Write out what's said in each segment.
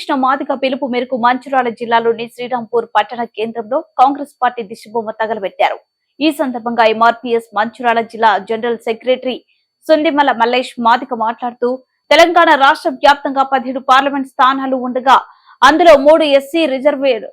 రామకృష్ణ మాదిగ పిలుపు మేరకు మంచిర్యాల జిల్లాలోని శ్రీరాంపూర్ పట్టణ కేంద్రంలో కాంగ్రెస్ పార్టీ దిష్టిబొమ్మ తగలబెట్టారు. ఈ సందర్భంగా ఎంఆర్పీఎస్ మంచిర్యాల జిల్లా జనరల్ సెక్రటరీ సుందిమల మల్లేష్ మాదిగ మాట్లాడుతూ తెలంగాణ రాష్ట్ర వ్యాప్తంగా 17 పార్లమెంట్ స్థానాలు ఉండగా అందులో 3 ఎస్సీ రిజర్వేడ్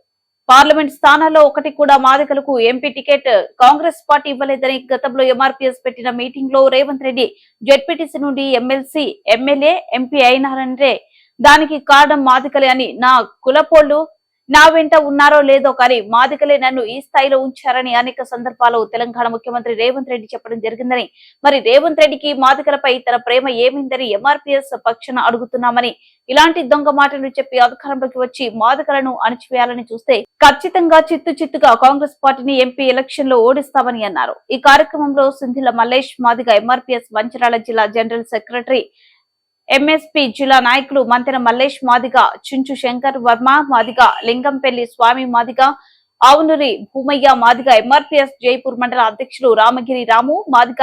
పార్లమెంట్ స్థానాల్లో ఒకటి కూడా మాదిగలకు ఎంపీ టికెట్ కాంగ్రెస్ పార్టీ ఇవ్వలేదని గతంలో ఎంఆర్పీఎస్ పెట్టిన మీటింగ్ లో రేవంత్ రెడ్డి జెడ్పీటీసీ నుండి ఎమ్మెల్సీ ఎమ్మెల్యే ఎంపీ అయినారంటే దానికి కారణం మాదిగలే అని నా కులపోళ్లు నా వెంట ఉన్నారో లేదో కానీ మాదిగలే నన్ను ఈ స్థాయిలో ఉంచారని అనేక సందర్భాల్లో తెలంగాణ ముఖ్యమంత్రి రేవంత్ రెడ్డి చెప్పడం జరిగిందని, మరి రేవంత్ రెడ్డికి మాదిగలపై తన ప్రేమ ఏమైందని ఎంఆర్పీఎస్ పక్షాన అడుగుతున్నామని, ఇలాంటి దొంగ మాటలు చెప్పి అధికారంలోకి వచ్చి మాదిగలను అణచివేయాలని చూస్తే ఖచ్చితంగా చిత్తుగా కాంగ్రెస్ పార్టీని ఎంపీ ఎలక్షన్ లో ఓడిస్తామని అన్నారు. ఈ కార్యక్రమంలో సుందిల మల్లేష్ మాదిగ ఎంఆర్పీఎస్ మంచిర్యాల జిల్లా జనరల్ సెక్రటరీ ఎంఎస్పీ జిల్లా నాయకులు మంతెన మల్లేష్ మాదిగ, చుంచు శంకర్ వర్మ మాదిగ, లింగంపల్లి స్వామి మాదిగ, ఆవునూరి భూమయ్య మాదిగ, ఎంఆర్పీఎస్ జైపూర్ మండల అధ్యక్షులు రామగిరి రాము మాదిగ,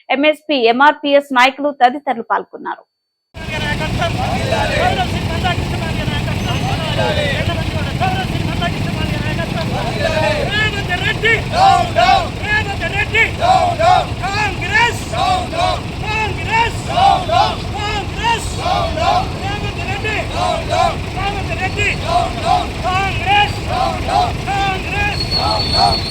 ఎంఎస్పీ ఎంఆర్పీఎస్ నాయకులు తదితరులు పాల్గొన్నారు. Congress!